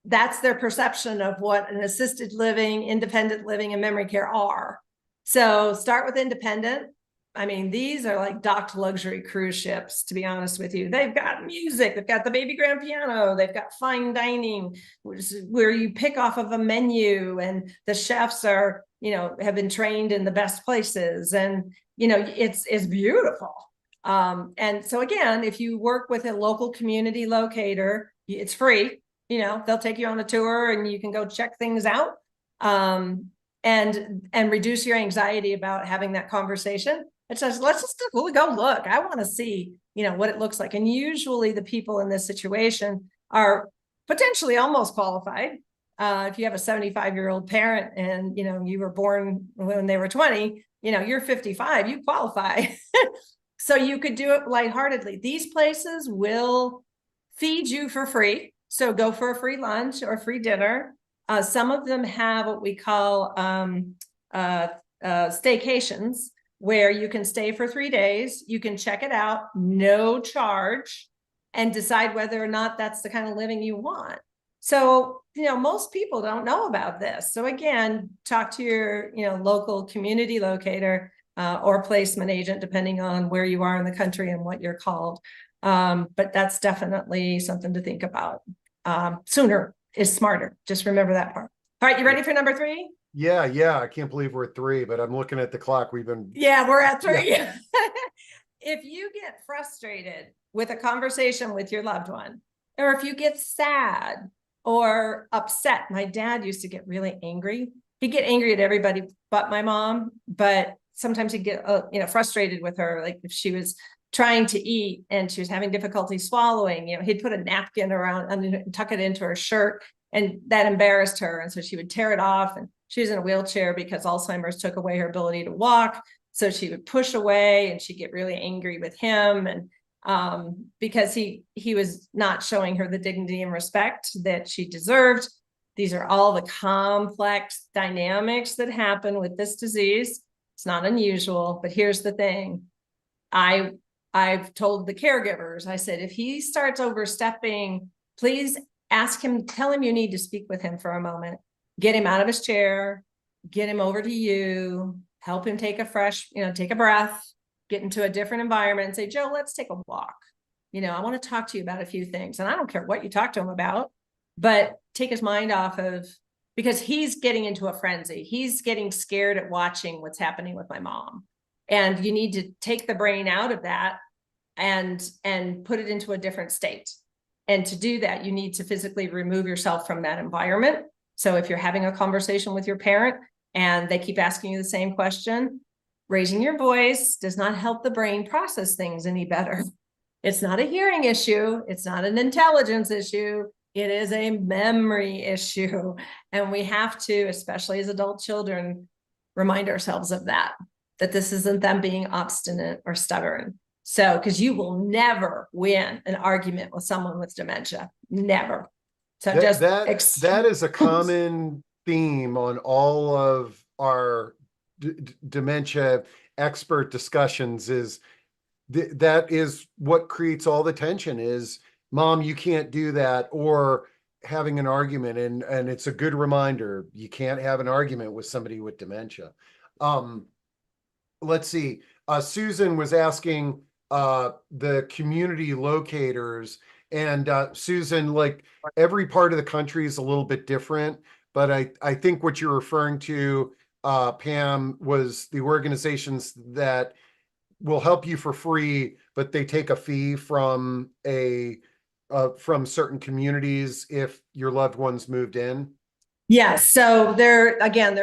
S2: that's their perception of what an assisted living, independent living, and memory care are. So start with independent. I mean, these are like docked luxury cruise ships, to be honest with you. They've got music, they've got the baby grand piano, they've got fine dining, where you pick off of a menu, and the chefs are, have been trained in the best places, and it's beautiful. And so again, if you work with a local community locator, it's free. They'll take you on a tour and you can go check things out, and reduce your anxiety about having that conversation. It says, let's just go look. I want to see, what it looks like. And usually the people in this situation are potentially almost qualified. If you have a 75-year-old parent and, you were born when they were 20, you're 55, you qualify. So you could do it lightheartedly. These places will feed you for free. So go for a free lunch or free dinner. Some of them have what we call staycations, where you can stay for 3 days. You can check it out, no charge, and decide whether or not that's the kind of living you want. So, most people don't know about this. So again, talk to your, local community locator or placement agent, depending on where you are in the country and what you're called. But that's definitely something to think about. Sooner is smarter. Just remember that part. All right, you ready for number 3?
S1: Yeah. I can't believe we're at 3, but I'm looking at the clock.
S2: Yeah, we're at 3. Yeah. If you get frustrated with a conversation with your loved one, or if you get sad or upset, my dad used to get really angry. He'd get angry at everybody but my mom, but sometimes he'd get frustrated with her, like if she was trying to eat and she was having difficulty swallowing, he'd put a napkin around and tuck it into her shirt, and that embarrassed her. And so she would tear it off, and she was in a wheelchair because Alzheimer's took away her ability to walk. So she would push away and she'd get really angry with him. And because he was not showing her the dignity and respect that she deserved. These are all the complex dynamics that happen with this disease. It's not unusual, but here's the thing. I've told the caregivers, I said, if he starts overstepping, please ask him, tell him you need to speak with him for a moment, get him out of his chair, get him over to you, help him take a breath, get into a different environment and say, Joe, let's take a walk. I want to talk to you about a few things. And I don't care what you talk to him about, but take his mind off of, because he's getting into a frenzy. He's getting scared at watching what's happening with my mom. And you need to take the brain out of that and put it into a different state. And to do that, you need to physically remove yourself from that environment. So if you're having a conversation with your parent and they keep asking you the same question, raising your voice does not help the brain process things any better. It's not a hearing issue. It's not an intelligence issue. It is a memory issue. And we have to, especially as adult children, remind ourselves of that this isn't them being obstinate or stubborn. So, because you will never win an argument with someone with dementia, never. So
S1: that is a common theme on all of our dementia expert discussions. Is that is what creates all the tension? Is Mom, you can't do that, or having an argument, and it's a good reminder you can't have an argument with somebody with dementia. Let's see. Susan was asking the community locators, and Susan, like every part of the country is a little bit different, but I think what you're referring to, Pam, was the organizations that will help you for free, but they take a fee from from certain communities if your loved ones moved in.
S2: Yes. So they're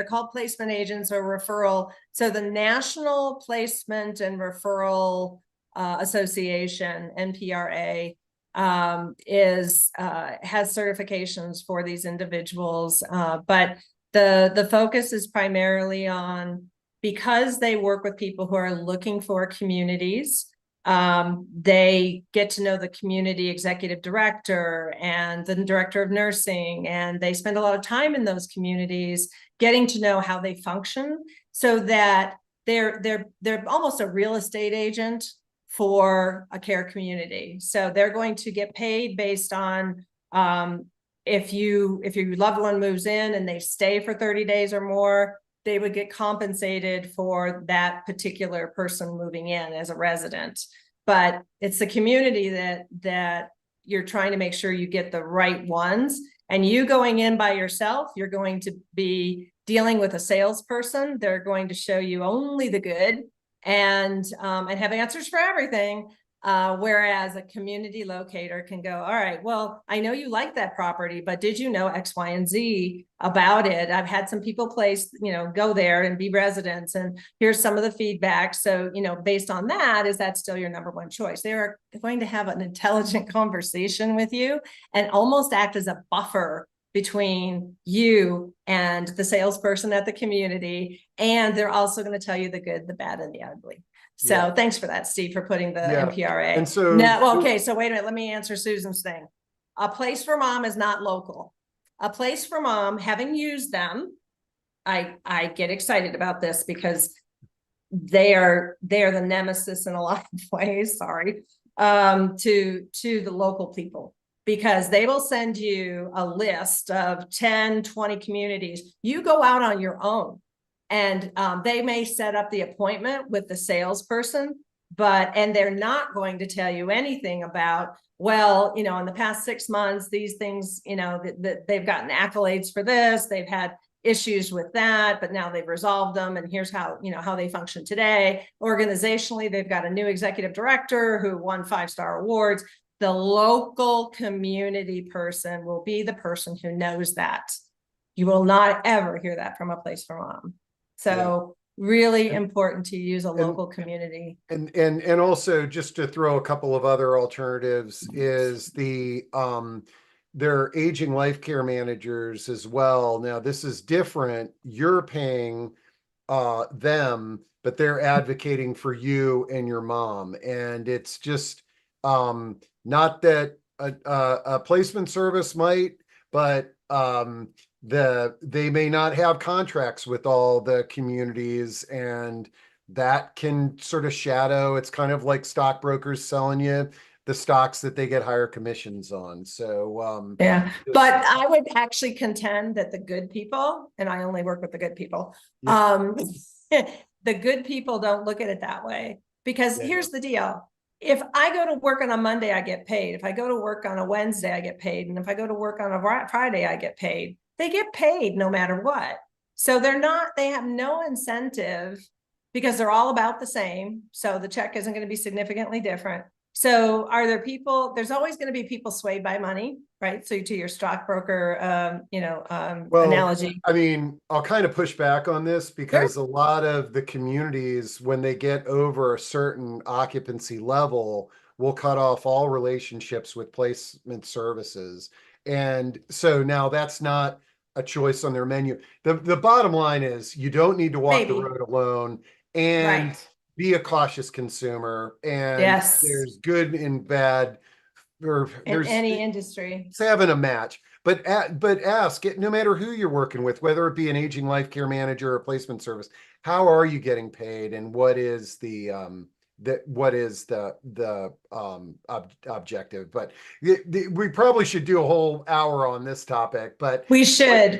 S2: called placement agents or referral. So the National Placement and Referral Association, NPRA, has certifications for these individuals. But the focus is primarily on because they work with people who are looking for communities. They get to know the community executive director and the director of nursing, and they spend a lot of time in those communities getting to know how they function, so that they're almost a real estate agent for a care community. So they're going to get paid based on if your loved one moves in and they stay for 30 days or more, they would get compensated for that particular person moving in as a resident. But it's the community that you're trying to make sure you get the right ones. And you going in by yourself, you're going to be dealing with a salesperson. They're going to show you only the good and have answers for everything. Whereas a community locator can go, all right, well, I know you like that property, but did you know X, Y, and Z about it? I've had some people go there and be residents, and here's some of the feedback. So, based on that, is that still your number one choice? They're going to have an intelligent conversation with you and almost act as a buffer between you and the salesperson at the community. And they're also going to tell you the good, the bad, and the ugly. So thanks for that, Steve, for putting the NPRA.
S1: And so,
S2: okay, so wait a minute, let me answer Susan's thing. A Place for Mom is not local. A Place for Mom, having used them, I get excited about this because they are the nemesis in a lot of ways, sorry, to the local people, because they will send you a list of 10, 20 communities. You go out on your own. And they may set up the appointment with the salesperson, and they're not going to tell you anything about, well, in the past 6 months, these things, that they've gotten accolades for this, they've had issues with that, but now they've resolved them. And here's how, how they function today. Organizationally, they've got a new executive director who won 5-star awards. The local community person will be the person who knows that. You will not ever hear that from A Place for Mom. So really important to use a local community.
S1: And also, just to throw a couple of other alternatives, is their aging life care managers as well. Now, this is different. You're paying them, but they're advocating for you and your mom. And it's just not that a placement service might, but they may not have contracts with all the communities, and that can sort of shadow. It's kind of like stockbrokers selling you the stocks that they get higher commissions on. So
S2: but I would actually contend that the good people, and I only work with the good people, the good people don't look at it that way, because here's the deal. If I go to work on a Monday, I get paid. If I go to work on a Wednesday, I get paid. And if I go to work on a Friday, I get paid. They get paid no matter what. So they have no incentive, because they're all about the same. So the check isn't going to be significantly different. So are there people, there's always going to be people swayed by money, right? So to your stockbroker, analogy.
S1: I mean, I'll kind of push back on this, because a lot of the communities, when they get over a certain occupancy level, will cut off all relationships with placement services. And so now that's not a choice on their menu. The bottom line is, you don't need to walk the road alone, and be a cautious consumer. And there's good and bad, or
S2: in any industry.
S1: It's having a match. But ask it, no matter who you're working with, whether it be an aging life care manager or a placement service, how are you getting paid, and what is the objective? But we probably should do a whole hour on this topic. But
S2: we should.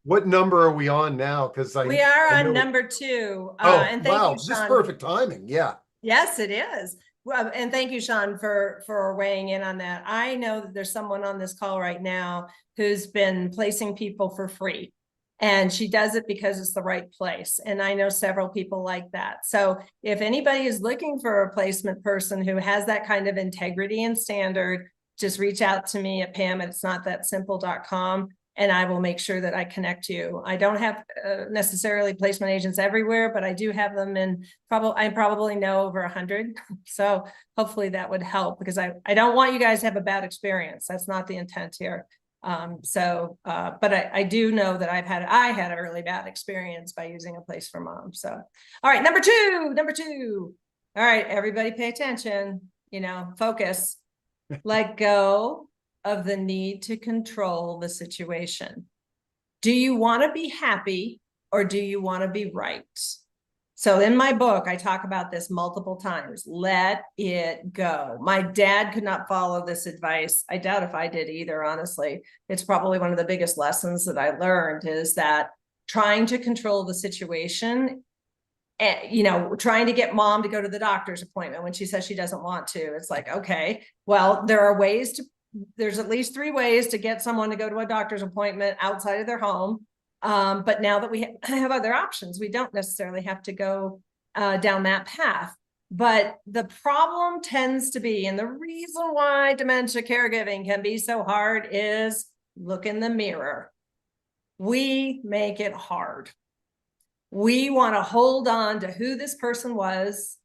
S1: What number are we on now? Because
S2: we are on number 2.
S1: And thank you, Sean. This is perfect timing. Yeah.
S2: Yes, it is. Well, and thank you, Sean, for weighing in on that. I know that there's someone on this call right now who's been placing people for free, and she does it because it's the right place. And I know several people like that. So if anybody is looking for a placement person who has that kind of integrity and standard, just reach out to me at pam@it'snotthatsimple.com. And I will make sure that I connect you. I don't have necessarily placement agents everywhere, but I do have them in I probably know over 100. So hopefully that would help, because I don't want you guys to have a bad experience. That's not the intent here. But I do know that I had a really bad experience by using a place for mom. So, all right, number two. All right, everybody pay attention, focus, let go of the need to control the situation. Do you want to be happy or do you want to be right? So in my book, I talk about this multiple times. Let it go. My dad could not follow this advice. I doubt if I did either, honestly. It's probably one of the biggest lessons that I learned is that trying to control the situation, trying to get mom to go to the doctor's appointment when she says she doesn't want to. It's like, okay, well, there's at least 3 ways to get someone to go to a doctor's appointment outside of their home. But now that we have other options, we don't necessarily have to go down that path. But the problem tends to be, and the reason why dementia caregiving can be so hard is look in the mirror. We make it hard. We want to hold on to who this person was.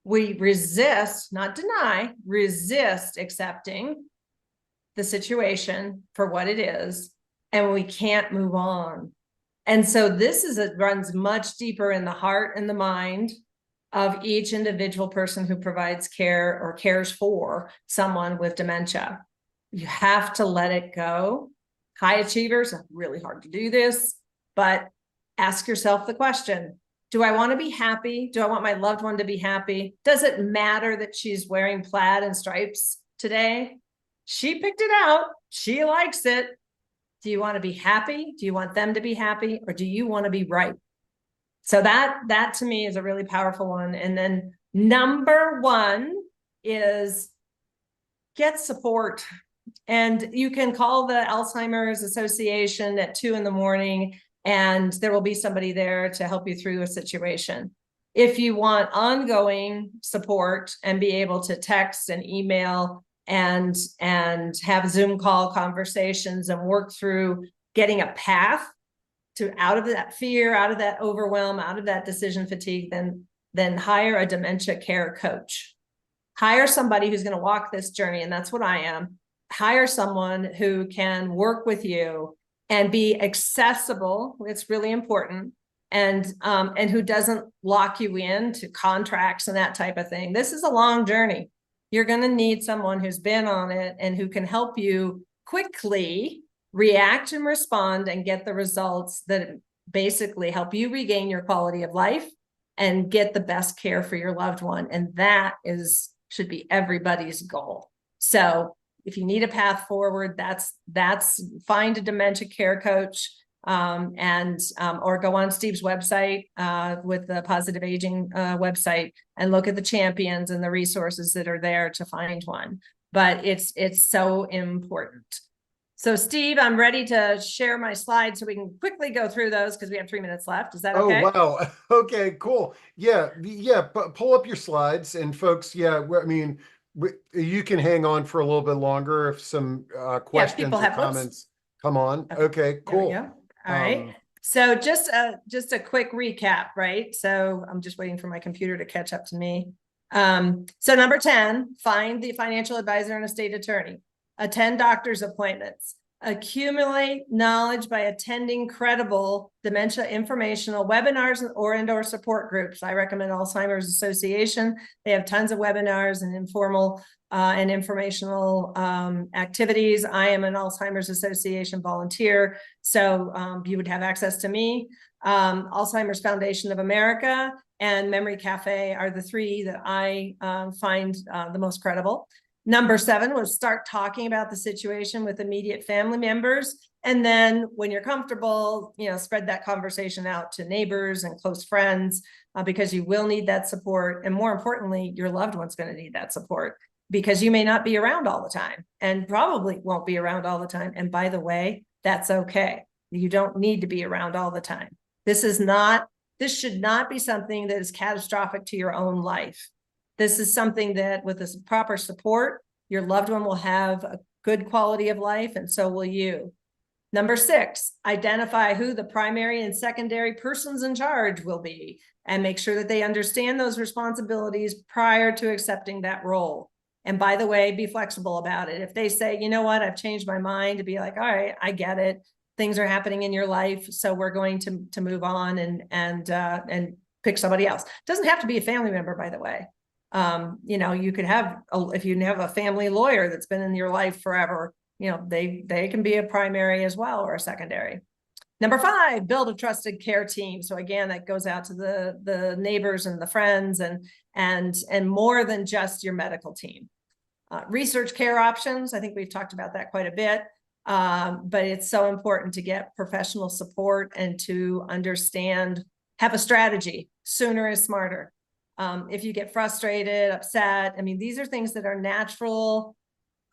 S2: We resist, not deny, resist accepting the situation for what it is, and we can't move on. And so runs much deeper in the heart and the mind of each individual person who provides care or cares for someone with dementia. You have to let it go. High achievers, really hard to do this, but ask yourself the question, do I want to be happy? Do I want my loved one to be happy? Does it matter that she's wearing plaid and stripes today? She picked it out. She likes it. Do you want to be happy? Do you want them to be happy? Or do you want to be right? So that to me is a really powerful one. And then number 1 is get support. And you can call the Alzheimer's Association at 2 a.m, and there will be somebody there to help you through a situation. If you want ongoing support and be able to text and email and have Zoom call conversations and work through getting a path out of that fear, out of that overwhelm, out of that decision fatigue, then hire a dementia care coach. Hire somebody who's going to walk this journey, and that's what I am. Hire someone who can work with you and be accessible. It's really important. And who doesn't lock you into contracts and that type of thing. This is a long journey. You're going to need someone who's been on it and who can help you quickly react and respond and get the results that basically help you regain your quality of life and get the best care for your loved one. And that should be everybody's goal. So if you need a path forward, that's find a dementia care coach, or go on Steve's website with the Positive Aging website and look at the champions and the resources that are there to find one. But it's so important. So Steve, I'm ready to share my slides so we can quickly go through those because we have 3 minutes left. Is that okay?
S1: Oh, wow. Okay, cool. Yeah. Pull up your slides, and folks, you can hang on for a little bit longer if some questions or comments come on. Okay, cool.
S2: There we go. All right. So just a quick recap, right? So I'm just waiting for my computer to catch up to me. So number 10, find the financial advisor and estate attorney. Attend doctor's appointments. Accumulate knowledge by attending credible dementia informational webinars or support groups. I recommend Alzheimer's Association. They have tons of webinars and informal and informational activities. I am an Alzheimer's Association volunteer, so you would have access to me. Alzheimer's Foundation of America and Memory Cafe are the 3 that I find the most credible. Number 7 was start talking about the situation with immediate family members. And then when you're comfortable, spread that conversation out to neighbors and close friends because you will need that support. And more importantly, your loved one's going to need that support because you may not be around all the time and probably won't be around all the time. And by the way, that's okay. You don't need to be around all the time. This should not be something that is catastrophic to your own life. This is something that with this proper support, your loved one will have a good quality of life, and so will you. Number 6, identify who the primary and secondary persons in charge will be, and make sure that they understand those responsibilities prior to accepting that role. And by the way, be flexible about it. If they say, you know what, I've changed my mind, to be like, all right, I get it. Things are happening in your life, so we're going to move on and pick somebody else. Doesn't have to be a family member, by the way. You know, you could have, if you have a family lawyer that's been in your life forever, you know, they can be a primary as well, or a secondary. Number 5, build a trusted care team. So again, that goes out to the neighbors and the friends and more than just your medical team. Research care options. I think we've talked about that quite a bit. But it's so important to get professional support and to understand, have a strategy. Sooner is smarter. If you get frustrated, upset, I mean, these are things that are natural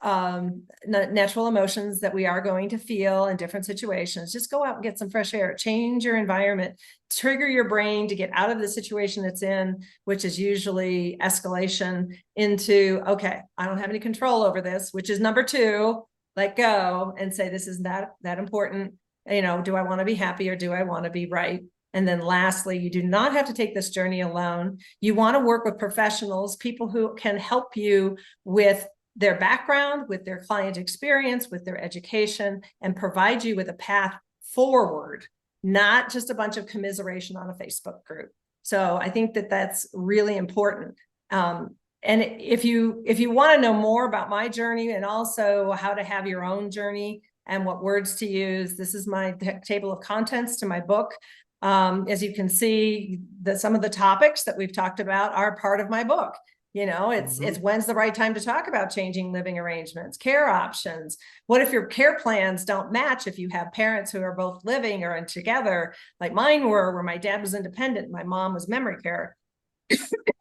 S2: emotions that we are going to feel in different situations. Just go out and get some fresh air, change your environment, trigger your brain to get out of the situation it's in, which is usually escalation, into, okay, I don't have any control over this, which is number 2, let go and say, this is not that important. You know, do I want to be happy or do I want to be right? And then lastly, you do not have to take this journey alone. You want to work with professionals, people who can help you with their background, with their client experience, with their education, and provide you with a path forward, not just a bunch of commiseration on a Facebook group. So I think that that's really important. And if you want to know more about my journey and also how to have your own journey and what words to use, this is my table of contents to my book. As you can see, some of the topics that we've talked about are part of my book. You know, it's when's the right time to talk about changing living arrangements, care options. What if your care plans don't match? If you have parents who are both living or together, like mine were, where my dad was independent, my mom was memory care.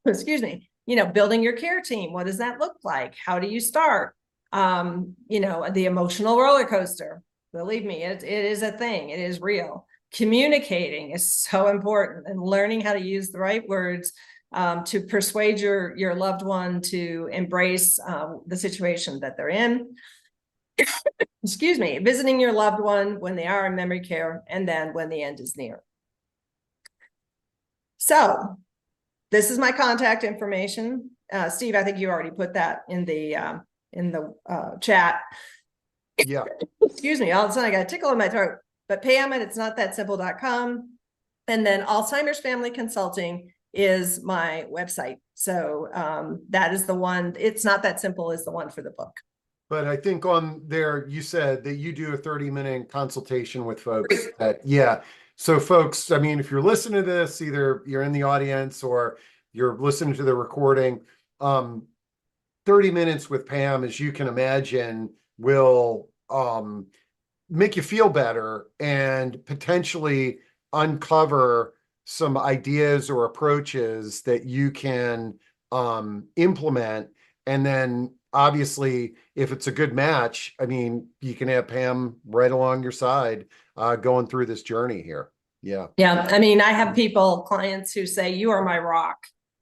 S2: Excuse me. You know, building your care team. What does that look like? How do you start? You know, the emotional roller coaster. Believe me, it is a thing. It is real. Communicating is so important, and learning how to use the right words to persuade your loved one to embrace the situation that they're in. Excuse me, visiting your loved one when they are in memory care, and then when the end is near. So this is my contact information. Steve, I think you already put that in the chat.
S1: Yeah.
S2: Excuse me, all of a sudden I got a tickle in my throat. But Pam at it'snotthatsimple.com. And then Alzheimer's Family Consulting is my website. So that is the one. It's Not That Simple is the one for the book.
S1: But I think on there, you said that you do a 30-minute consultation with folks that, yeah. So folks, I mean, if you're listening to this, either you're in the audience or you're listening to the recording, 30 minutes with Pam, as you can imagine, will make you feel better and potentially uncover some ideas or approaches that you can implement. And then obviously, if it's a good match, I mean, you can have Pam right along your side going through this journey here. Yeah.
S2: Yeah. I mean, I have clients who say, you are my rock.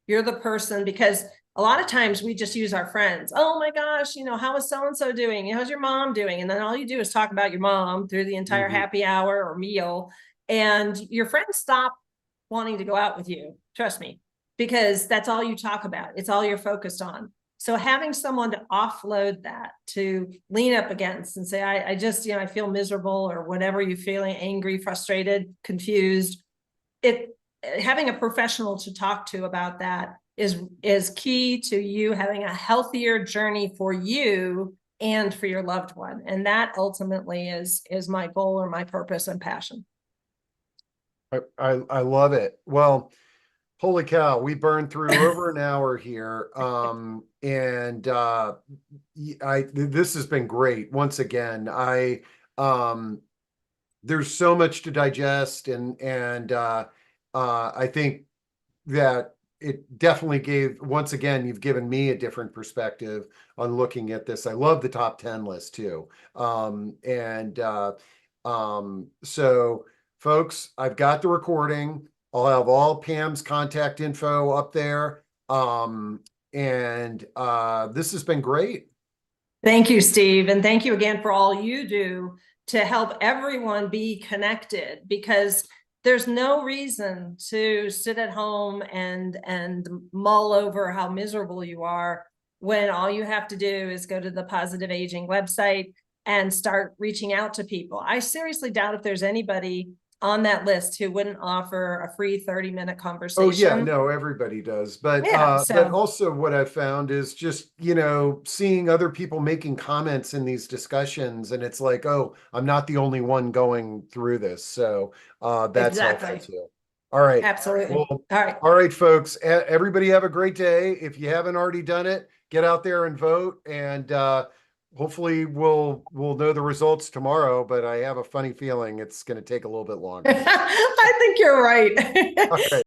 S2: You're the person, because a lot of times we just use our friends. Oh my gosh, you know, how is so-and-so doing? How's your mom doing? And then all you do is talk about your mom through the entire happy hour or meal. And your friends stop wanting to go out with you. Trust me, because that's all you talk about. It's all you're focused on. So having someone to offload that, to lean up against and say, I just, you know, I feel miserable, or whatever you're feeling, angry, frustrated, confused. Having a professional to talk to about that is key to you having a healthier journey for you and for your loved one. And that ultimately is my goal or my purpose and passion.
S1: I love it. Well, holy cow, we burned through over an hour here. And this has been great. Once again, there's so much to digest, and I think that it definitely gave, once again, you've given me a different perspective on looking at this. I love the top 10 list too. So folks, I've got the recording. I'll have all Pam's contact info up there. This has been great.
S2: Thank you, Steve. And thank you again for all you do to help everyone be connected, because there's no reason to sit at home and mull over how miserable you are. when all you have to do is go to the Positive Aging website and start reaching out to people. I seriously doubt if there's anybody on that list who wouldn't offer a free 30-minute
S1: Oh yeah,
S2: conversation.
S1: no, everybody does.
S2: Yeah,
S1: But
S2: so
S1: also what I've found is just, seeing other people making comments in these discussions, and it's like, oh, I'm not the only one going through this. So that's helpful
S2: exactly.
S1: too. All right.
S2: Absolutely.
S1: Well,
S2: All right.
S1: all right, folks. Everybody have a great day. If you haven't already done it, get out there and vote, and hopefully we'll know the results tomorrow, but I have a funny feeling it's going to take a little bit longer.
S2: I think you're right.
S1: All right.